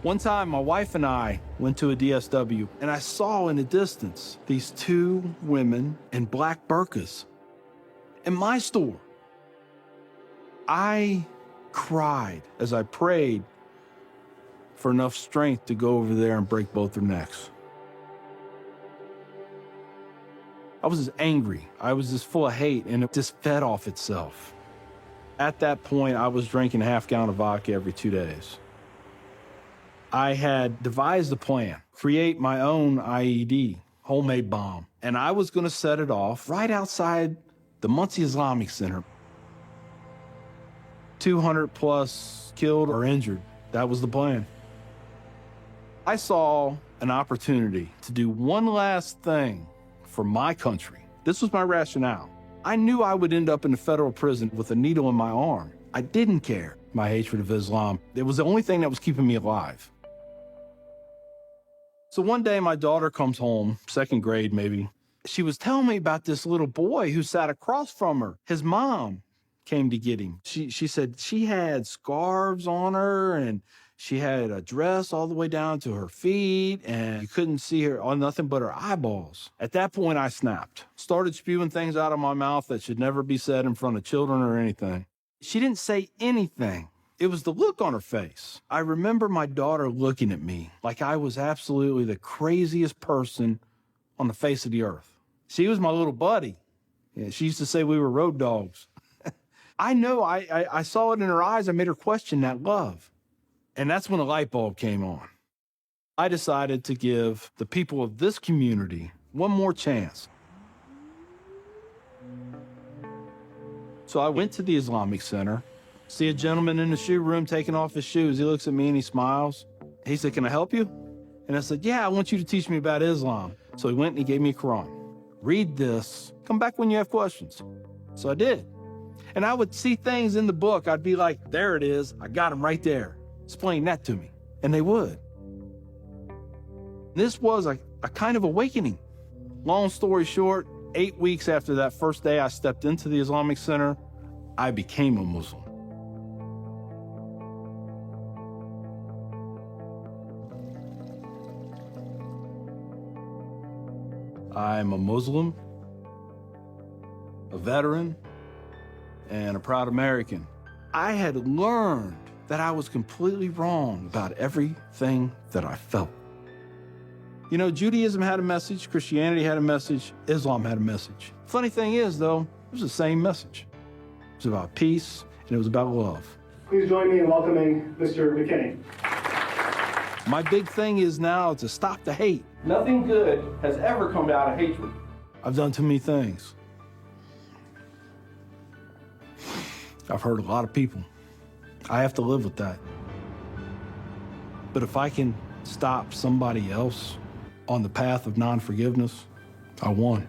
One time, my wife and I went to a DSW, and I saw in the distance these two women in black burqas in my store. I cried as I prayed for enough strength to go over there and break both their necks. I was just angry. I was just full of hate, and it just fed off itself. At that point, I was drinking a half-gallon of vodka every 2 days. I had devised a plan, create my own IED, homemade bomb, and I was going to set it off right outside the Muncie Islamic Center. 200 plus killed or injured. That was the plan. I saw an opportunity to do one last thing for my country. This was my rationale. I knew I would end up in a federal prison with a needle in my arm. I didn't care. My hatred of Islam, it was the only thing that was keeping me alive. So one day my daughter comes home, second grade maybe. She was telling me about this little boy who sat across from her. His mom came to get him. She said she had scarves on her, and she had a dress all the way down to her feet, and you couldn't see her on nothing but her eyeballs. At that point, I snapped. Started spewing things out of my mouth that should never be said in front of children or anything. She didn't say anything. It was the look on her face. I remember my daughter looking at me like I was absolutely the craziest person on the face of the earth. She was my little buddy. Yeah, she used to say we were road dogs. I know I saw it in her eyes. I made her question that love. And that's when a light bulb came on. I decided to give the people of this community one more chance. So I went to the Islamic Center, see a gentleman in the shoe room taking off his shoes. He looks at me and he smiles. He said, "Can I help you?" And I said, "Yeah, I want you to teach me about Islam." So he went and he gave me a Quran. "Read this. Come back when you have questions." So I did. And I would see things in the book. I'd be like, "There it is. I got him right there. Explain that to me." And they would. This was a kind of awakening. Long story short, 8 weeks after that first day I stepped into the Islamic Center, I became a Muslim. I'm a Muslim, a veteran, and a proud American. I had learned that I was completely wrong about everything that I felt. You know, Judaism had a message, Christianity had a message, Islam had a message. Funny thing is, though, it was the same message. It was about peace, and it was about love. Please join me in welcoming Mr. McKinney. My big thing is now to stop the hate. Nothing good has ever come out of hatred. I've done too many things. I've hurt a lot of people. I have to live with that. But if I can stop somebody else on the path of non-forgiveness, I won.